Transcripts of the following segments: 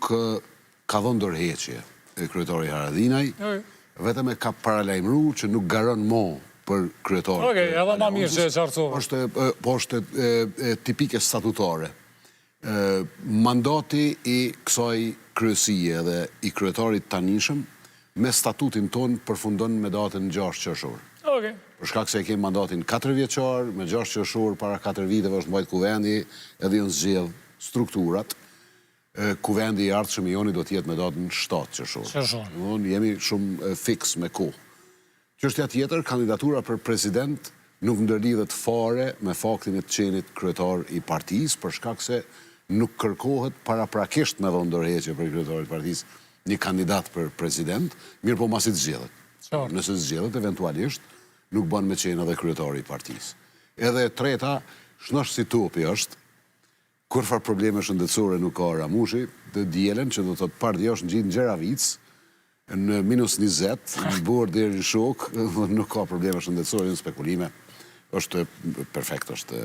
ka dhënë dorëheqje kryetari Haradinaj, vetëm e ka paralajmëruar që nuk garon mo për kryetarin. Okej, edhe ma mirë që e qartësove. Po është tipike statutare. Mandati i kësaj kryesie dhe i kryetarit tanishëm me statutin ton përfundon me datën 6 qershor. Për shkak se e kemi mandatin 4 vjeçar, me 6 qershor para 4 viteve është mbajt kuvendi edhe janë zgjedh strukturat. Kuvendi i ardhshëm i joni do të jetë me datën 7 qershor. Jemi shumë fiks me kohë. Çështja tjetër, kandidatura për president nuk ndërlidhet fare me faktin e të qenit kryetar i partisë, për shkak se nuk kërkohet paraprakisht me dhënë dorëheqje për kryetarin e partisë një kandidat për president, mirë po masi të zgjedhet. Nëse zgjedhet, eventualisht, nuk bën me qenë edhe kryetari i partisë. Edhe treta, shnosh si topi është, kurfar probleme shëndetësore nuk ka Ramushi, të dielen që do të të parë djosh në gjitë në Gjeravic, në -20, në burë deri në shok, nuk ka probleme shëndetësore, në spekulime. Është perfekt, është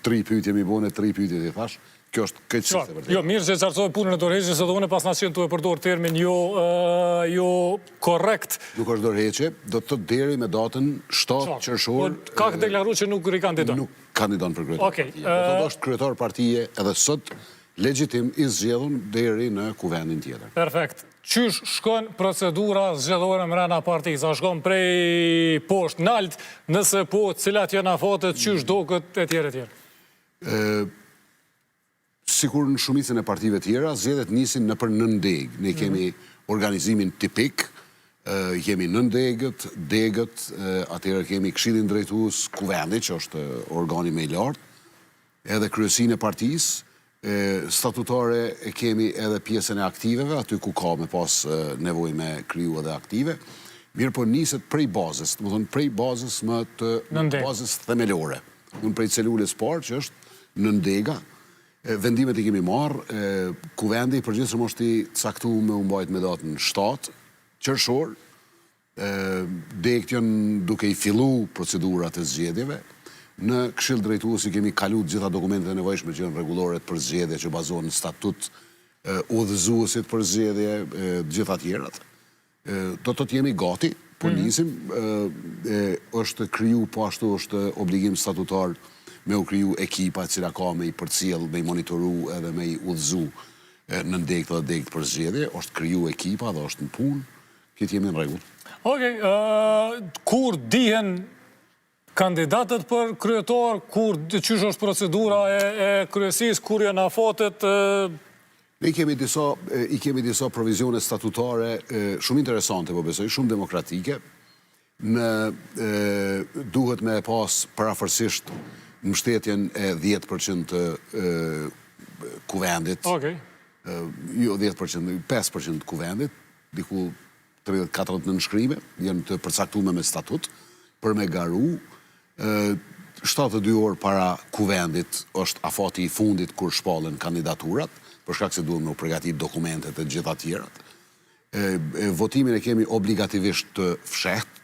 3 pyetje mi bone, 3 pyetje ti thash, kjo është keqësi e vërtetë. Jo, mirë që e qartësove punën e dorëheqjes, se unë pas na qenë tu e përdor termin jo korrekt. Nuk është dorëheqje, do të thotë deri me datën 7 qershor. Ka deklaruar që nuk rikandidon. Nuk kandidon për kryetar partie. Do të është kryetar partie edhe sot legjitim i zgjedhur deri në kuvendin tjetër. Perfekt. Qysh shkon procedura zgjedhore mrena partisë? A shkon prej poshtë nalt, nëse po, cilat janë afatet, qysh doket e tjerë e tjerë? Sikur në shumicën e partive tjera, zgjedhjet nisin në për 9 degë. Ne kemi organizimin tipik, kemi 9 degët, atëherë kemi këshillin drejtues kuvendit, që është organi më i lartë, edhe kryesinë e partisë, statutare e kemi edhe pjesën e aktiveve, aty ku ka me pas nevojë me kriju edhe aktive, mirë po niset prej bazës, të më thonë prej bazës më të bazës themelore. Unë prej celulës parë që është 9 dega, vendimet i kemi marë, kuvendi përgjithshëm është i caktuar me u mbajt me datën 7 qershor, degët janë duke i fillu procedurat e zgjedhjeve. Në këshill drejtues i kemi kalu gjitha dokumentet e nevojshme që janë rregullore për zgjedhje, që bazohen në statut, udhëzuesit për zgjedhje, gjitha tjerat. Do të jemi gati, po nisim, është kriju, po ashtu është obligim statutar me u kriju ekipa cila ka me i përcjell, me i monitoru edhe me i udhëzu në degët dhe degët për zgjedhje, është kriju ekipa dhe është në punë, këtë jemi në rregull. Okej, kur dihen kandidatët për kryetar, kur qysh është procedura e kryesisë, kur janë afatet? Ne i kemi disa provizione statutare shumë interesante, po besoj, shumë demokratike. Duhet me pas parafërsisht mbështetjen e 10% të kuvendit. Jo 10%, 5% të kuvendit, diku 34 nënshkrime, janë të përcaktuar me statut, për me garu. 72 orë para kuvendit është afati i fundit kur shpallen kandidaturat, për shkak se duhem në përgatit dokumentet e gjitha tjerat. Votimin e kemi obligativisht të fsheht,